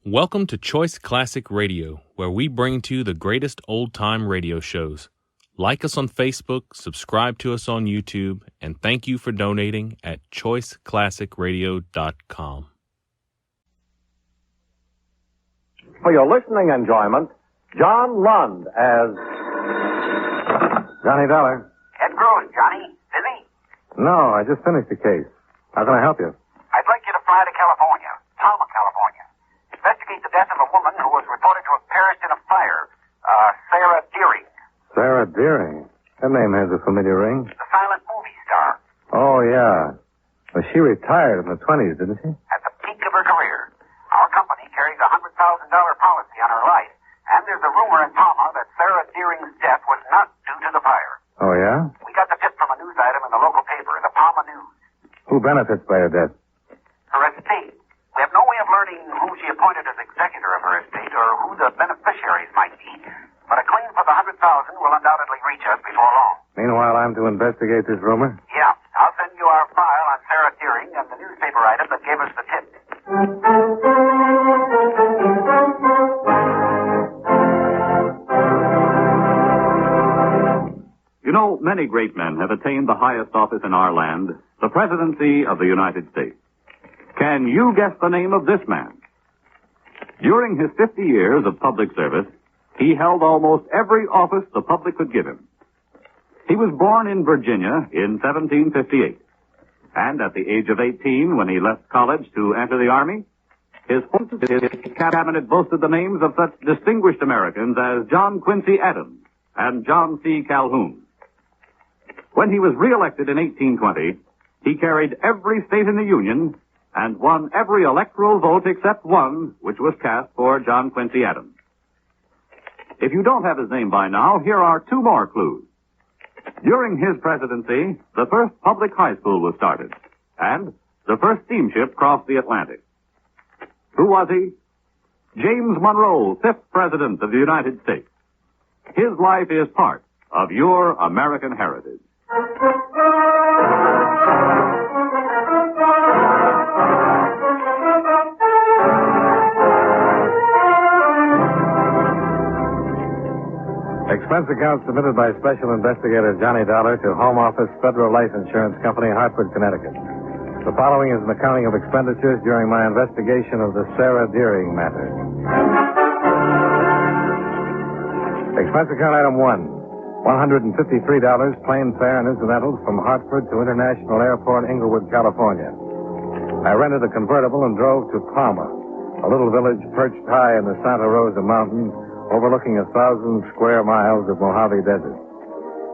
Welcome to Choice Classic Radio, where we bring to you the greatest old-time radio shows. Like us on Facebook, subscribe to us on YouTube, and thank you for donating at choiceclassicradio.com. For your listening enjoyment, John Lund as Johnny Dollar. Ed Gross, Johnny. Busy? No, I just finished the case. How can I help you? I'd like you to fly to California, Tama, California. Investigate the death of a woman who was reported to have perished in a fire. Sarah Deering. Sarah Deering. Her name has a familiar ring. The silent movie star. Oh, yeah. Well, she retired in the 20s, didn't she? At the peak of her career. Our company carries a $100,000 policy on her life. And there's a rumor in Tama that Sarah Deering's death was not due to the fire. Oh, yeah? We got the tip from a news item in the local paper, the Tama News. Who benefits by her death? Her estate. We have no way of learning who she appointed as executor of her estate or who the beneficiaries might be. But a claim for the $100,000 will undoubtedly reach us before long. Meanwhile, I'm to investigate this rumor? Yeah. I'll send you our file on Sarah Deering and the newspaper item that gave us the tip. You know, many great men have attained the highest office in our land, the presidency of the United States. Can you guess the name of this man? During his 50 years of public service, he held almost every office the public could give him. He was born in Virginia in 1758. And at the age of 18, when he left college to enter the Army, his cabinet boasted the names of such distinguished Americans as John Quincy Adams and John C. Calhoun. When he was reelected in 1820, he carried every state in the Union and won every electoral vote except one, which was cast for John Quincy Adams. If you don't have his name by now, here are two more clues. During his presidency, the first public high school was started, and the first steamship crossed the Atlantic. Who was he? James Monroe, 5th President of the United States. His life is part of your American heritage. Expense account submitted by Special Investigator Johnny Dollar to Home Office Federal Life Insurance Company, Hartford, Connecticut. The following is an accounting of expenditures during my investigation of the Sarah Deering matter. Expense account item 1, $153, plane fare and incidentals from Hartford to International Airport, Inglewood, California. I rented a convertible and drove to Palma, a little village perched high in the Santa Rosa Mountains, overlooking 1,000 square miles of Mojave Desert.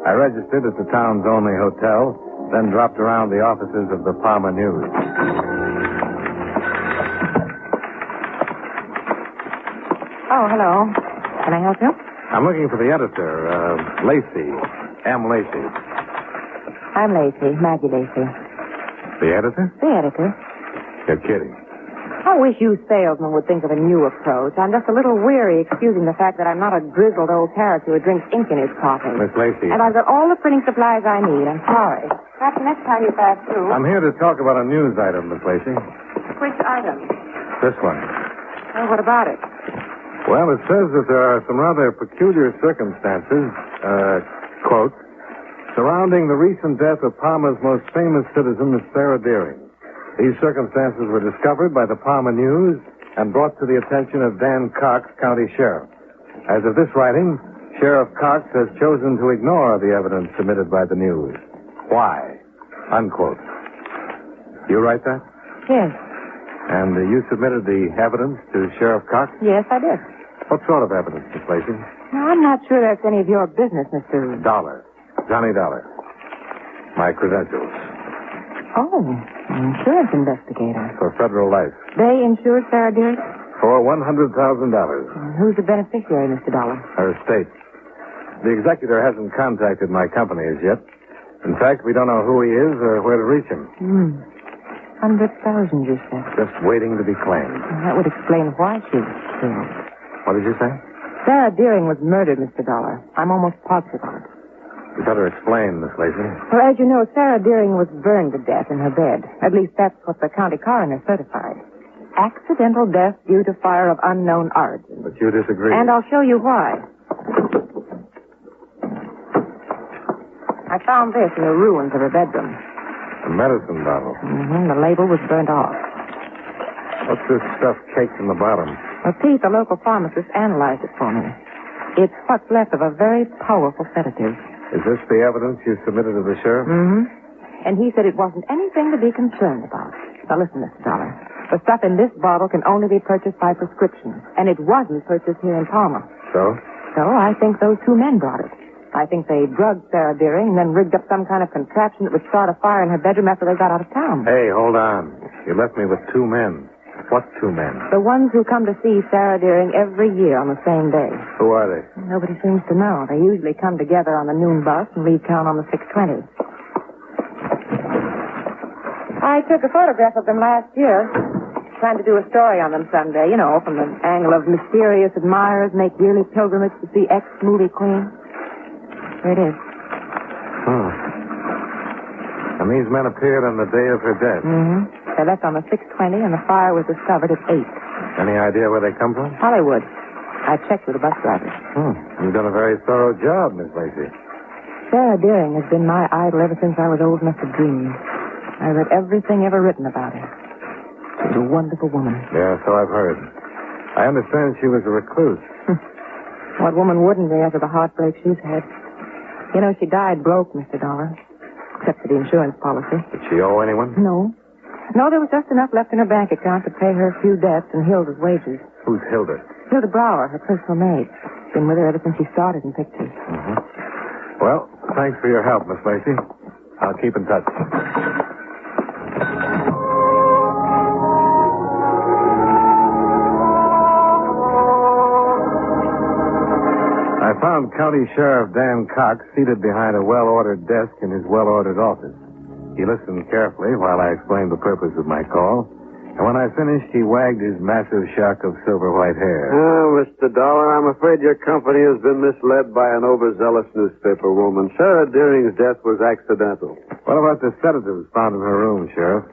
I registered at the town's only hotel, then dropped around the offices of the Palma News. Oh, hello. Can I help you? I'm looking for the editor, Lacey. M. Lacey. I'm Lacey, Maggie Lacey. The editor? The editor. You're kidding. I wish you salesmen would think of a new approach. I'm just a little weary excusing the fact that I'm not a grizzled old character who drinks ink in his coffee. Miss Lacey. And I've got all the printing supplies I need. I'm sorry. Perhaps next time you pass through. I'm here to talk about a news item, Miss Lacey. Which item? This one. Oh, what about it? Well, it says that there are some rather peculiar circumstances, quote, surrounding the recent death of Palma's most famous citizen, Miss Sarah Deering. These circumstances were discovered by the Palma News and brought to the attention of Dan Cox, County Sheriff. As of this writing, Sheriff Cox has chosen to ignore the evidence submitted by the news. Why? Unquote. You write that? Yes. And you submitted the evidence to Sheriff Cox? Yes, I did. What sort of evidence, Miss Lacey? Now, I'm not sure that's any of your business, Mr. Dollar. Johnny Dollar. My credentials. Oh, an insurance investigator. For Federal Life. They insured Sarah Deering? For $100,000. Who's the beneficiary, Mr. Dollar? Her estate. The executor hasn't contacted my company as yet. In fact, we don't know who he is or where to reach him. 100,000, you said. Just waiting to be claimed. Well, that would explain why she was killed. What did you say? Sarah Deering was murdered, Mr. Dollar. I'm almost positive of it. You better explain, Miss Lacey. Well, as you know, Sarah Deering was burned to death in her bed. At least that's what the county coroner certified. accidental death due to fire of unknown origin. But you disagree. And I'll show you why. I found this in the ruins of her bedroom. A medicine bottle. Mm-hmm. The label was burnt off. What's this stuff caked in the bottom? Well, Pete, the local pharmacist, analyzed it for me. It's what's left of a very powerful sedative. Is this the evidence you submitted to the sheriff? Mm-hmm. And he said it wasn't anything to be concerned about. Now listen, Mr. Dollar. The stuff in this bottle can only be purchased by prescription. And it wasn't purchased here in Palma. So? So I think those two men brought it. I think they drugged Sarah Deering and then rigged up some kind of contraption that would start a fire in her bedroom after they got out of town. Hey, hold on. You left me with two men. What two men? The ones who come to see Sarah Deering every year on the same day. Who are they? Nobody seems to know. They usually come together on the noon bus and leave town on the 6:20. I took a photograph of them last year. Trying to do a story on them someday, you know, from the angle of mysterious admirers make yearly pilgrimage to see ex-movie queen. Here it is. And these men appeared on the day of her death. Mm-hmm. They left on the 6:20 and the fire was discovered at 8. Any idea where they come from? Hollywood. I checked with the bus driver. You've done a very thorough job, Miss Lacey. Sarah Deering has been my idol ever since I was old enough to dream. I read everything ever written about her. She's a wonderful woman. Yeah, so I've heard. I understand she was a recluse. What woman wouldn't be after the heartbreak she's had? You know, she died broke, Mr. Dollar. Except for the insurance policy. Did she owe anyone? No. No, there was just enough left in her bank account to pay her few debts and Hilda's wages. Who's Hilda? Hilda Brower, her personal maid. Been with her ever since she started in pictures. Mm-hmm. Well, thanks for your help, Miss Lacey. I'll keep in touch. I found County Sheriff Dan Cox seated behind a well-ordered desk in his well-ordered office. He listened carefully while I explained the purpose of my call, and when I finished, he wagged his massive shock of silver-white hair. Oh, Mr. Dollar, I'm afraid your company has been misled by an overzealous newspaper woman. Sarah Deering's death was accidental. What about the sedatives found in her room, Sheriff?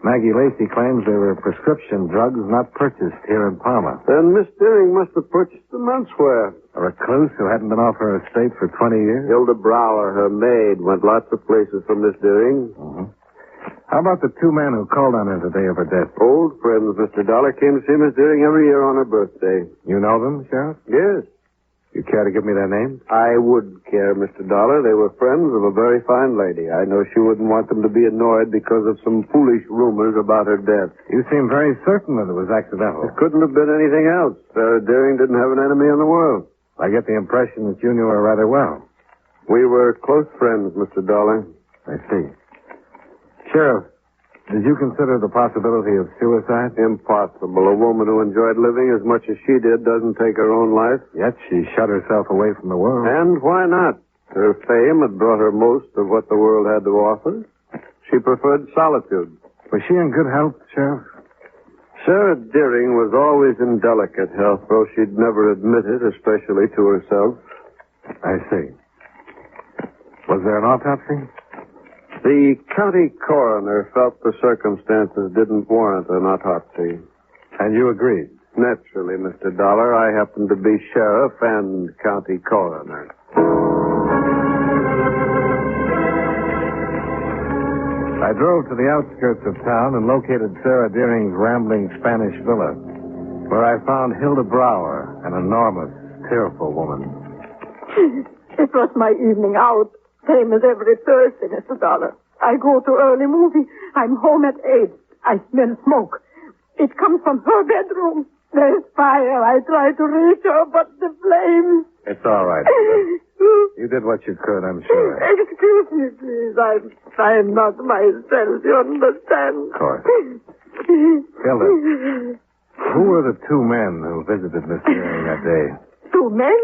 Maggie Lacey claims they were prescription drugs not purchased here in Palma. Then Miss Deering must have purchased them elsewhere. A recluse who hadn't been off her estate for 20 years? Hilda Brower, her maid, went lots of places for Miss Deering. Mm-hmm. How about the two men who called on her the day of her death? Old friends, Mr. Dollar, came to see Miss Deering every year on her birthday. You know them, Sheriff? Yes. You care to give me their names? I would care, Mr. Dollar. They were friends of a very fine lady. I know she wouldn't want them to be annoyed because of some foolish rumors about her death. You seem very certain that it was accidental. It couldn't have been anything else. Sarah Deering didn't have an enemy in the world. I get the impression that you knew her rather well. We were close friends, Mr. Dollar. I see. Sheriff, did you consider the possibility of suicide? Impossible. A woman who enjoyed living as much as she did doesn't take her own life. Yet she shut herself away from the world. And why not? Her fame had brought her most of what the world had to offer. She preferred solitude. Was she in good health, Sheriff? Sarah Deering was always in delicate health, though she'd never admit it, especially to herself. I see. Was there an autopsy? The county coroner felt the circumstances didn't warrant an autopsy. And you agreed? Naturally, Mr. Dollar. I happen to be sheriff and county coroner. I drove to the outskirts of town and located Sarah Deering's rambling Spanish villa, where I found Hilda Brower, an enormous, tearful woman. It was my evening out. Same as every Thursday, Mr. Dollar. I go to early movie. I'm home at 8. I smell smoke. It comes from her bedroom. There's fire. I try to reach her, but the flames. It's all right. You did what you could, I'm sure. Excuse me, please. I'm not myself. You understand? Of course. Hilda, who were the two men who visited Miss Deering that day? Two men?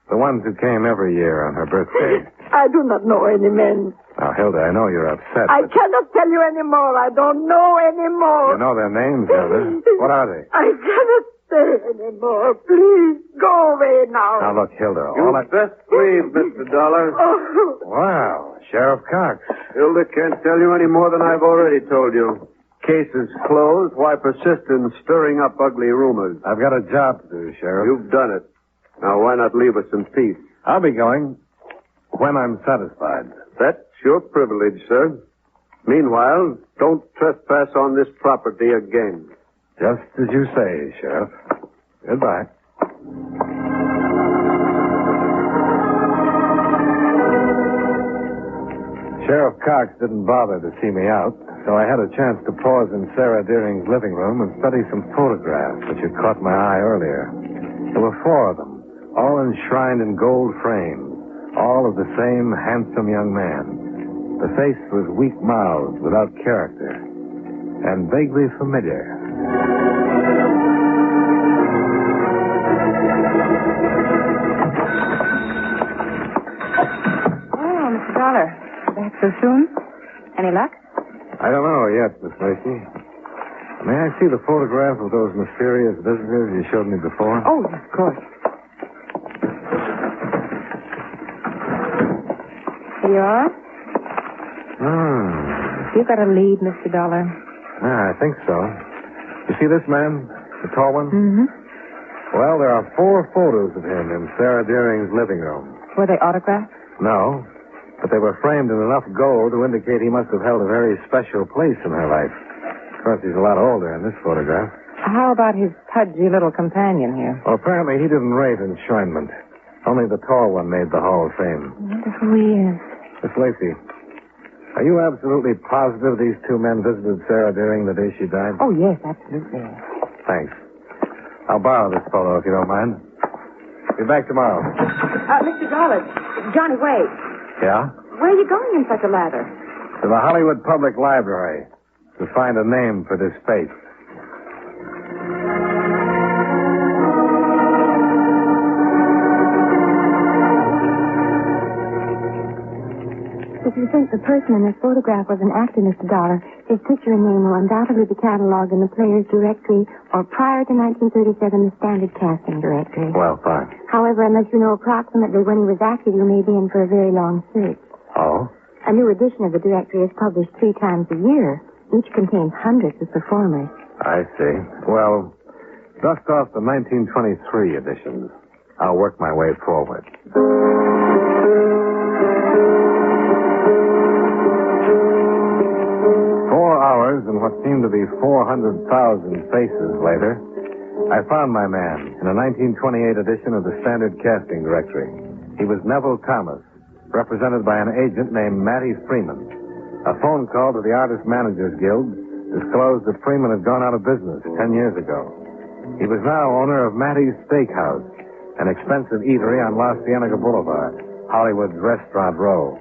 The ones who came every year on her birthday. I do not know any men. Now, Hilda, I know you're upset. I cannot tell you any more. I don't know any more. You know their names, Hilda. What are they? I cannot say any more. Please, go away now. Now, look, Hilda, You best leave, Mr. Dollar. Oh. Wow, Sheriff Cox. Hilda can't tell you any more than I've already told you. case is closed, why persist in stirring up ugly rumors? I've got a job to do, Sheriff. You've done it. Now, why not leave us in peace? I'll be going when I'm satisfied. That's your privilege, sir. Meanwhile, don't trespass on this property again. Just as you say, Sheriff. Goodbye. Sheriff Cox didn't bother to see me out, so I had a chance to pause in Sarah Deering's living room and study some photographs which had caught my eye earlier. There were 4 of them, all enshrined in gold frames, all of the same handsome young man. The face was weak-mouthed, without character, and vaguely familiar. Oh, Mr. Dollar. Back so soon? Any luck? I don't know yet, Miss Macy. May I see the photograph of those mysterious visitors you showed me before? Oh, of course. Here you are. You got a lead, Mr. Dollar. I think so. You see this man? The tall one? Mm-hmm. Well, there are 4 photos of him in Sarah Deering's living room. Were they autographed? No, but they were framed in enough gold to indicate he must have held a very special place in her life. Of course, he's a lot older in this photograph. How about his pudgy little companion here? Well, apparently he didn't rate enshrinement. Only the tall one made the Hall of Fame. I wonder who he is. Miss Lacey, are you absolutely positive these 2 men visited Sarah Deering the day she died? Oh, yes, absolutely. Thanks. I'll borrow this photo if you don't mind. Be back tomorrow. Mr. Dollar, Johnny, wait. Yeah? Where are you going in such a ladder? To the Hollywood Public Library to find a name for this face. If you think the person in this photograph was an actor, Mr. Dollar, his picture and name will undoubtedly be cataloged in the player's directory or prior to 1937, the standard casting directory. Well, fine. However, unless you know approximately when he was active, you may be in for a very long search. Oh? A new edition of the directory is published 3 times a year. Each contains hundreds of performers. I see. Well, dust off the 1923 editions. I'll work my way forward. 4 hours and what seemed to be 400,000 faces later, I found my man in a 1928 edition of the Standard Casting Directory. He was Neville Thomas, represented by an agent named Matty Freeman. A phone call to the Artist Managers Guild disclosed that Freeman had gone out of business 10 years ago. He was now owner of Matty's Steakhouse, an expensive eatery on La Cienega Boulevard, Hollywood's Restaurant Row.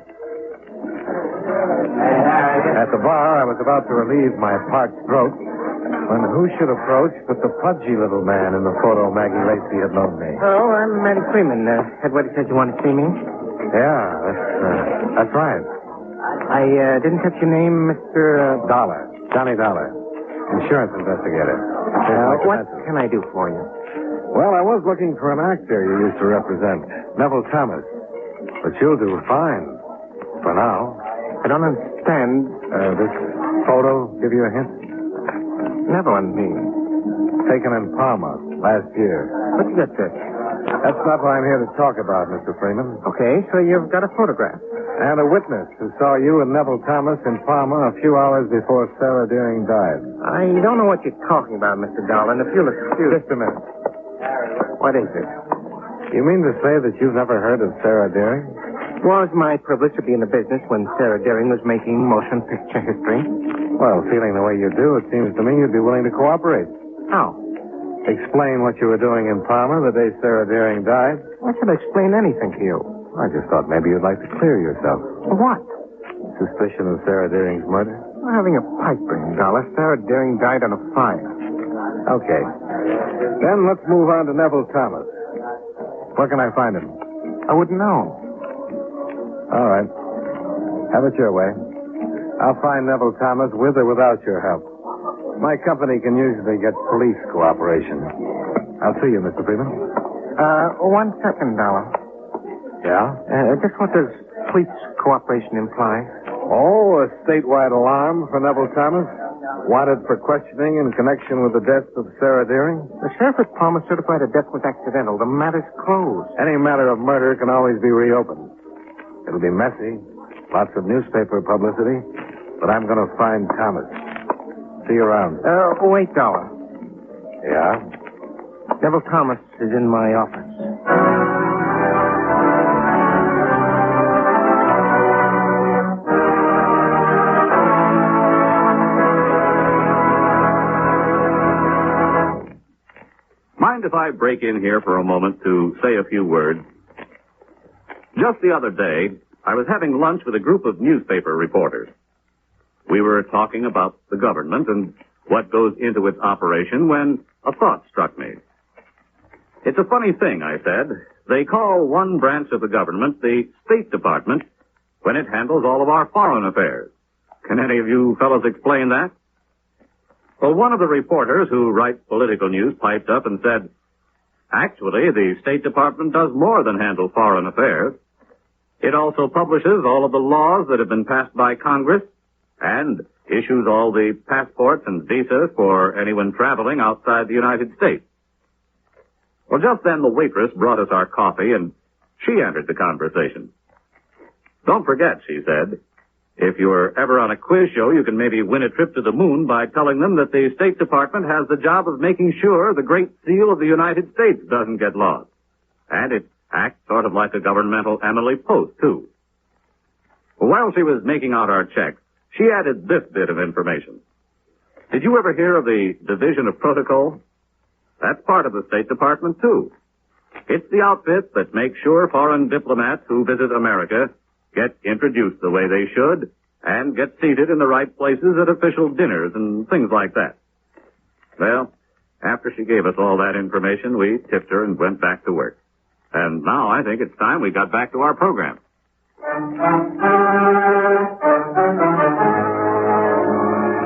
At the bar, I was about to relieve my parched throat when who should approach but the pudgy little man in the photo Maggie Lacey had loaned me. Oh, I'm Matty Freeman. Headwater said you want to see me. Yeah, that's right. I didn't catch your name, Mr. Dollar. Johnny Dollar. Insurance investigator. What can I do for you? Well, I was looking for an actor you used to represent, Neville Thomas. But you'll do fine. For now. I don't understand. This photo give you a hint? Never on me. Taken in Palma last year. What'd you get this? That's not what I'm here to talk about, Mr. Freeman. Okay, so you've got a photograph. And a witness who saw you and Neville Thomas in Palma a few hours before Sarah Deering died. I don't know what you're talking about, Mr. Dolan. If you'll excuse... Just a minute. What is it? You mean to say that you've never heard of Sarah Deering? It was my privilege to be in the business when Sarah Deering was making motion picture history. Well, feeling the way you do, it seems to me you'd be willing to cooperate. How? Explain what you were doing in Palma the day Sarah Deering died. Why should I explain anything to you? I just thought maybe you'd like to clear yourself. What? Suspicion of Sarah Deering's murder? We're having a pipe dream, Dollar. Sarah Deering died on a fire. Okay. Then let's move on to Neville Thomas. Where can I find him? I wouldn't know. All right. Have it your way. I'll find Neville Thomas with or without your help. My company can usually get police cooperation. I'll see you, Mr. Freeman. 1 second, Dollar. Yeah? Just what does police cooperation imply? Oh, a statewide alarm for Neville Thomas? Wanted for questioning in connection with the death of Sarah Deering? The sheriff at Palmer certified her death was accidental. The matter's closed. Any matter of murder can always be reopened. It'll be messy, lots of newspaper publicity, but I'm going to find Thomas. See you around. Wait, Dollar. Yeah? Neville Thomas is in my office. Mind if I break in here for a moment to say a few words? Just the other day, I was having lunch with a group of newspaper reporters. We were talking about the government and what goes into its operation when a thought struck me. It's a funny thing, I said. They call one branch of the government the State Department when it handles all of our foreign affairs. Can any of you fellows explain that? Well, one of the reporters who writes political news piped up and said, actually, the State Department does more than handle foreign affairs. It also publishes all of the laws that have been passed by Congress and issues all the passports and visas for anyone traveling outside the United States. Well, just then the waitress brought us our coffee, and she entered the conversation. Don't forget, she said, if you're ever on a quiz show, you can maybe win a trip to the moon by telling them that the State Department has the job of making sure the Great Seal of the United States doesn't get lost. And it acts sort of like a governmental Emily Post, too. Well, while she was making out our checks, she added this bit of information. Did you ever hear of the Division of Protocol? That's part of the State Department, too. It's the outfit that makes sure foreign diplomats who visit America get introduced the way they should and get seated in the right places at official dinners and things like that. Well, after she gave us all that information, we tipped her and went back to work. And now I think it's time we got back to our program.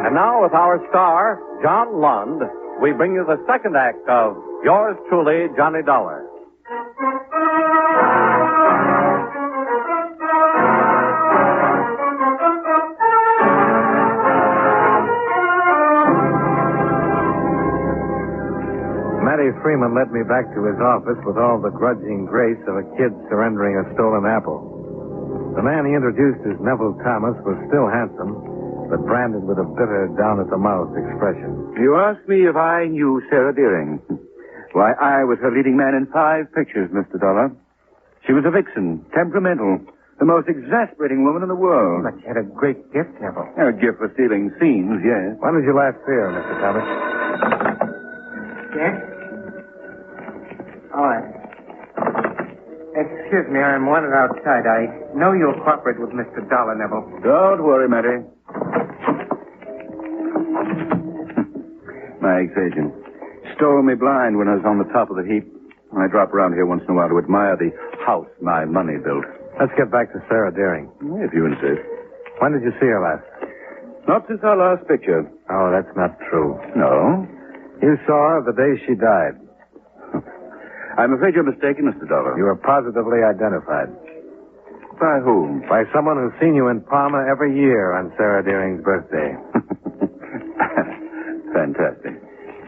And now with our star, John Lund, we bring you the second act of Yours Truly, Johnny Dollar. Matty Freeman led me back to his office with all the grudging grace of a kid surrendering a stolen apple. The man he introduced as Neville Thomas was still handsome, but branded with a bitter, down-at-the-mouth expression. You asked me if I knew Sarah Deering. Why, I was her leading man in 5 pictures, Mr. Dollar. She was a vixen, temperamental, the most exasperating woman in the world. But she had a great gift, Neville. A gift for stealing scenes, yes. When did you last see her, Mr. Thomas? Yes? All right. Excuse me, I'm wanted outside. I know you'll cooperate with Mr. Dollar, Neville. Don't worry, Matty. My ex-agent. Stole me blind when I was on the top of the heap. I drop around here once in a while to admire the house my money built. Let's get back to Sarah Deering. If you insist. When did you see her last? Not since our last picture. Oh, that's not true. No? You saw her the day she died. I'm afraid you're mistaken, Mr. Dollar. You were positively identified. By whom? By someone who's seen you in Palma every year on Sarah Deering's birthday. Fantastic.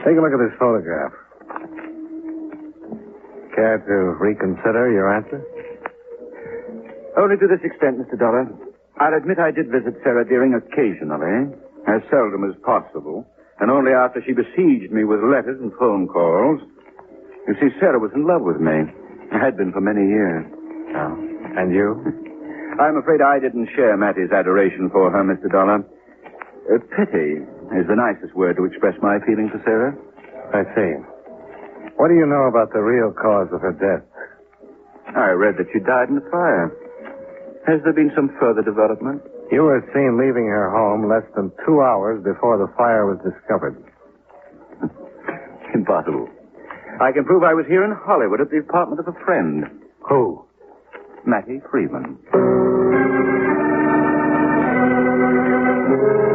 Take a look at this photograph. Care to reconsider your answer? Only to this extent, Mr. Dollar. I'll admit I did visit Sarah Deering occasionally, as seldom as possible, and only after she besieged me with letters and phone calls. You see, Sarah was in love with me. Had been for many years. Oh. And you? I'm afraid I didn't share Matty's adoration for her, Mr. Dollar. Pity is the nicest word to express my feeling for Sarah. I see. What do you know about the real cause of her death? I read that she died in a fire. Has there been some further development? You were seen leaving her home less than 2 hours before the fire was discovered. Impossible. I can prove I was here in Hollywood at the apartment of a friend. Who? Matty Freeman.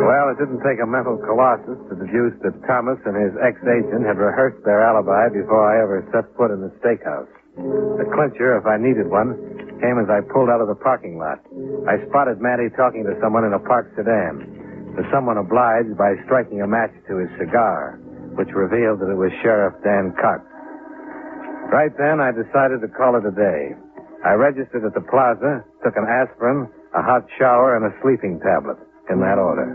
Well, it didn't take a mental colossus to deduce that Thomas and his ex-agent had rehearsed their alibi before I ever set foot in the steakhouse. The clincher, if I needed one, came as I pulled out of the parking lot. I spotted Matty talking to someone in a parked sedan. The someone obliged by striking a match to his cigar, which revealed that it was Sheriff Dan Cox. Right then, I decided to call it a day. I registered at the plaza, took an aspirin, a hot shower, and a sleeping tablet, in that order.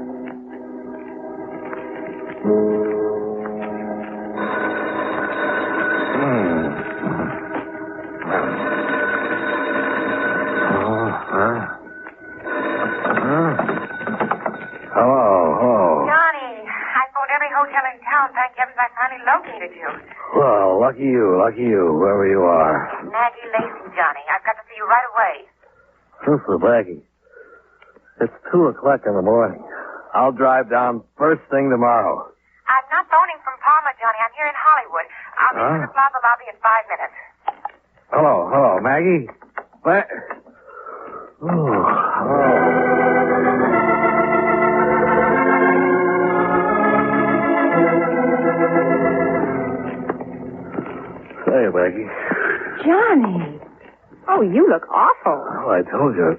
Hello. Johnny, I phoned every hotel in town. Thank heavens I finally located you. Well, lucky you, wherever you are. Maggie Lacey, Johnny. I've got to see you right away. For Maggie. It's 2 o'clock in the morning. I'll drive down first thing tomorrow. I'm not phoning from Palma, Johnny. I'm here in Hollywood. I'll be in the plaza lobby in 5 minutes. Hello, Maggie. Hey, Maggie. Johnny. Oh, you look awful. Well, I told you.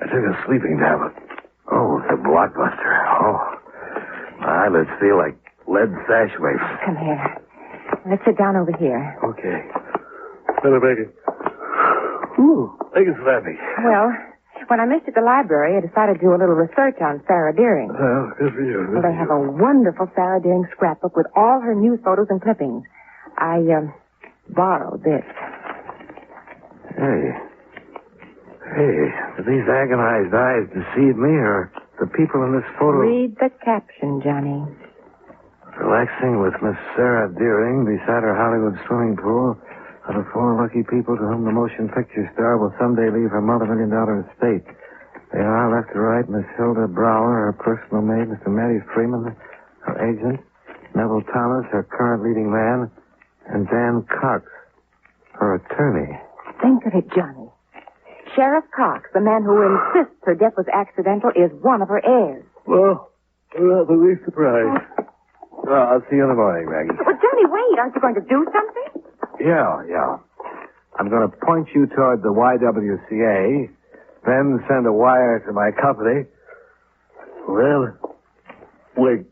I took a sleeping tablet. Oh, it's a blockbuster. Oh, my eyelids feel like lead sash wafers. Come here. Let's sit down over here. Okay. Hello, Maggie. Ooh, thank you, Slappy. Well, when I missed at the library, I decided to do a little research on Sarah Deering. Well, good for you. Well, they have a wonderful Sarah Deering scrapbook with all her news photos and clippings. I borrowed this. Hey, did these agonized eyes deceive me, or the people in this photo? Read the caption, Johnny. Relaxing with Miss Sarah Deering beside her Hollywood swimming pool are the 4 lucky people to whom the motion picture star will someday leave her multi-million-dollar estate. They are, left to right, Miss Hilda Brower, her personal maid, Mr. Matty Freeman, her agent, Neville Thomas, her current leading man, and Dan Cox, her attorney. Think of it, Johnny. Sheriff Cox, the man who insists her death was accidental, is one of her heirs. Well, I'm not the least surprised. Well, I'll see you in the morning, Maggie. Well, Johnny, wait. Aren't you going to do something? Yeah. I'm going to point you toward the YWCA, then send a wire to my company. Well, wait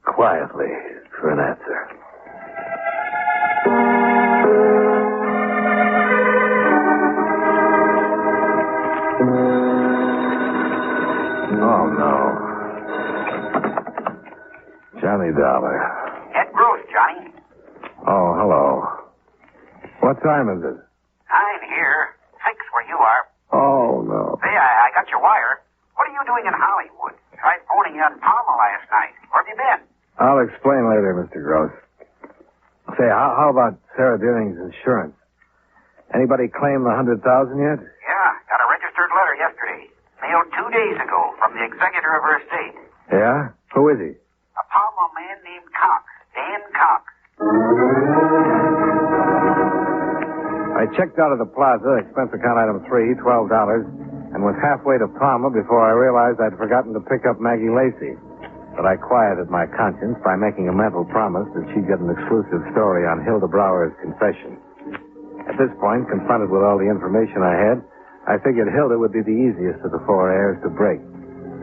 quietly for an answer. Oh, no. Johnny Dollar. Ed Bruce, Johnny. Oh, hello. What time is it? 9 here. 6 where you are. Oh, no. Hey, I got your wire. What are you doing in Hollywood? Tried phoning you on Palma last night. Where have you been? I'll explain later, Mr. Gross. Say, how about Sarah Deering's insurance? Anybody claim the $100,000 yet? Yeah, got a registered letter yesterday. Mailed 2 days ago from the executor of her estate. Yeah? Who is he? A Palma man named Cox. Dan Cox. I checked out of the plaza, expense account item 3, $12, and was halfway to Palma before I realized I'd forgotten to pick up Maggie Lacey. But I quieted my conscience by making a mental promise that she'd get an exclusive story on Hilda Brower's confession. At this point, confronted with all the information I had, I figured Hilda would be the easiest of the 4 heirs to break.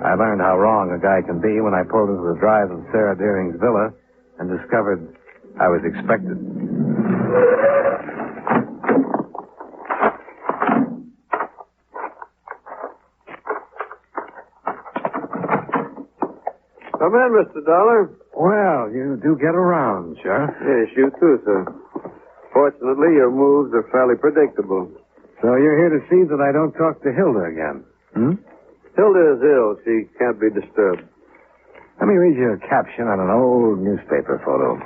I learned how wrong a guy can be when I pulled into the drive of Sarah Deering's villa and discovered I was expected. Come in, Mr. Dollar. Well, you do get around, Sheriff. Yes, you too, sir. Fortunately, your moves are fairly predictable. So you're here to see that I don't talk to Hilda again, Hilda is ill. She can't be disturbed. Let me read you a caption on an old newspaper photo.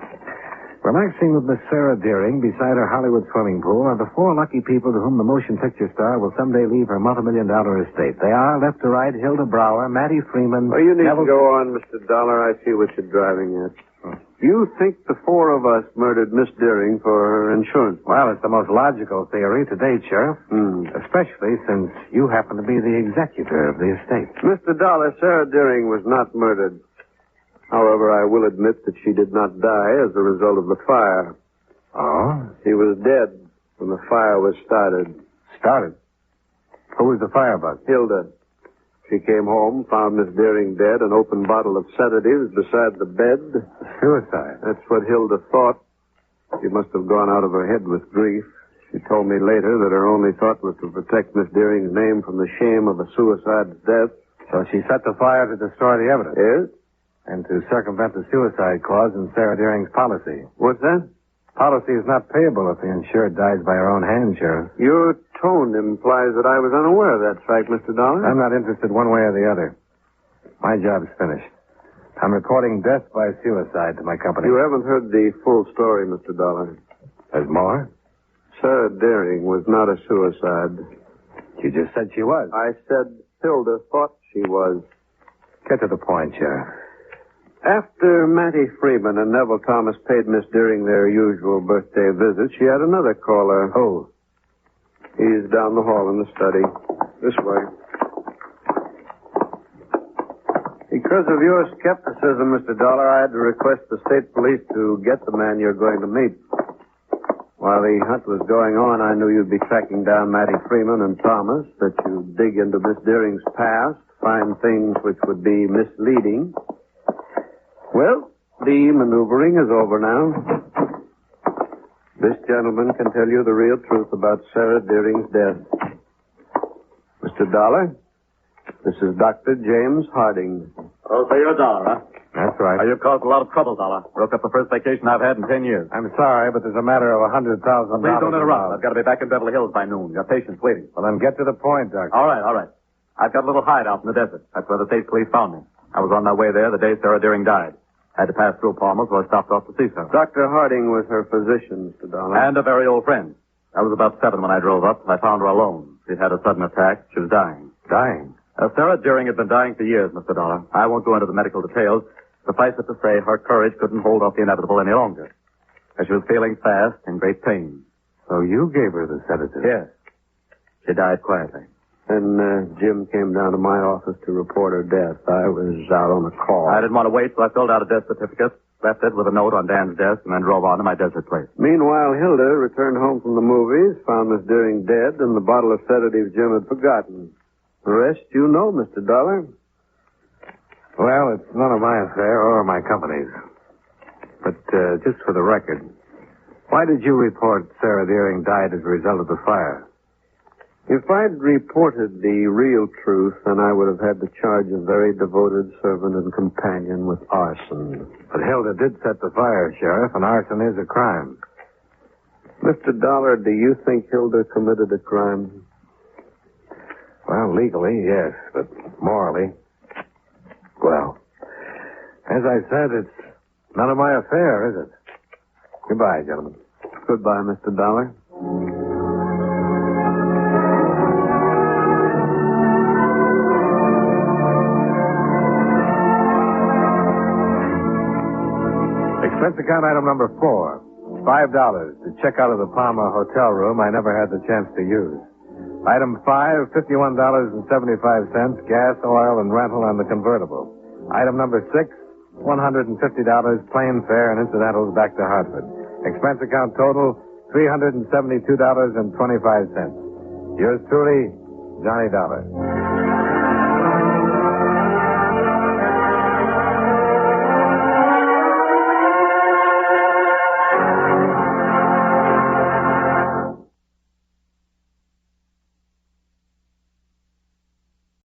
Relaxing with Miss Sarah Deering beside her Hollywood swimming pool are the 4 lucky people to whom the motion picture star will someday leave her multi-million-dollar estate. They are, left to right, Hilda Brower, Matty Freeman... Oh, you need Neville... to go on, Mr. Dollar. I see what you're driving at. You think the 4 of us murdered Miss Deering for her insurance? Well, it's the most logical theory to date, Sheriff. Especially since you happen to be the executor of the estate. Mr. Dollar, Sarah Deering was not murdered. However, I will admit that she did not die as a result of the fire. Oh? She was dead when the fire was started. Started? Who was the firebug? Hilda. She came home, found Miss Deering dead, an open bottle of sedatives beside the bed. Suicide. That's what Hilda thought. She must have gone out of her head with grief. She told me later that her only thought was to protect Miss Deering's name from the shame of a suicide's death. So she set the fire to destroy the evidence. Yes? And to circumvent the suicide clause in Sarah Deering's policy. What's that? Policy is not payable if the insured dies by her own hand, Sheriff. Your tone implies that I was unaware of that fact, Mr. Dollar. I'm not interested one way or the other. My job's finished. I'm reporting death by suicide to my company. You haven't heard the full story, Mr. Dollar. There's more? Sarah Deering was not a suicide. You just said she was. I said Hilda thought she was. Get to the point, Sheriff. After Mattie Freeman and Neville Thomas paid Miss Deering their usual birthday visit, she had another caller. Who? He's down the hall in the study. This way. Because of your skepticism, Mr. Dollar, I had to request the state police to get the man you're going to meet. While the hunt was going on, I knew you'd be tracking down Mattie Freeman and Thomas, that you'd dig into Miss Deering's past, find things which would be misleading. Well, the maneuvering is over now. This gentleman can tell you the real truth about Sarah Deering's death. Mr. Dollar, this is Dr. James Harding. Oh, so you're Dollar, huh? That's right. You've caused a lot of trouble, Dollar. Broke up the first vacation I've had in 10 years. I'm sorry, but there's a matter of $100,000. Please don't interrupt. I've got to be back in Beverly Hills by noon. Got patients waiting. Well, then get to the point, Doctor. All right. I've got a little hideout in the desert. That's where the state police found me. I was on my way there the day Sarah Deering died. I had to pass through Palmer, so I stopped off to see her. Dr. Harding was her physician, Mr. Dollar. And a very old friend. I was about 7 when I drove up. I found her alone. She'd had a sudden attack. She was dying. Dying? Sarah Deering had been dying for years, Mr. Dollar. I won't go into the medical details. Suffice it to say, her courage couldn't hold off the inevitable any longer. As she was failing fast, in great pain. So you gave her the sedative? Yes. She died quietly. And Jim came down to my office to report her death. I was out on a call. I didn't want to wait, so I filled out a death certificate, left it with a note on Dan's desk, and then drove on to my desert place. Meanwhile, Hilda returned home from the movies, found Miss Deering dead, and the bottle of sedatives Jim had forgotten. The rest you know, Mr. Dollar. Well, it's none of my affair or my company's. But just for the record, why did you report Sarah Deering died as a result of the fire? If I'd reported the real truth, then I would have had to charge a very devoted servant and companion with arson. But Hilda did set the fire, Sheriff, and arson is a crime. Mr. Dollar, do you think Hilda committed a crime? Well, legally, yes, but morally, well, as I said, it's none of my affair, is it? Goodbye, gentlemen. Goodbye, Mr. Dollar. Expense account item number 4. $5 to check out of the Palmer hotel room I never had the chance to use. Item 5, $51.75, gas, oil, and rental on the convertible. Item number 6, $150 plane fare and incidentals back to Hartford. Expense account total, $372.25. Yours truly, Johnny Dollar.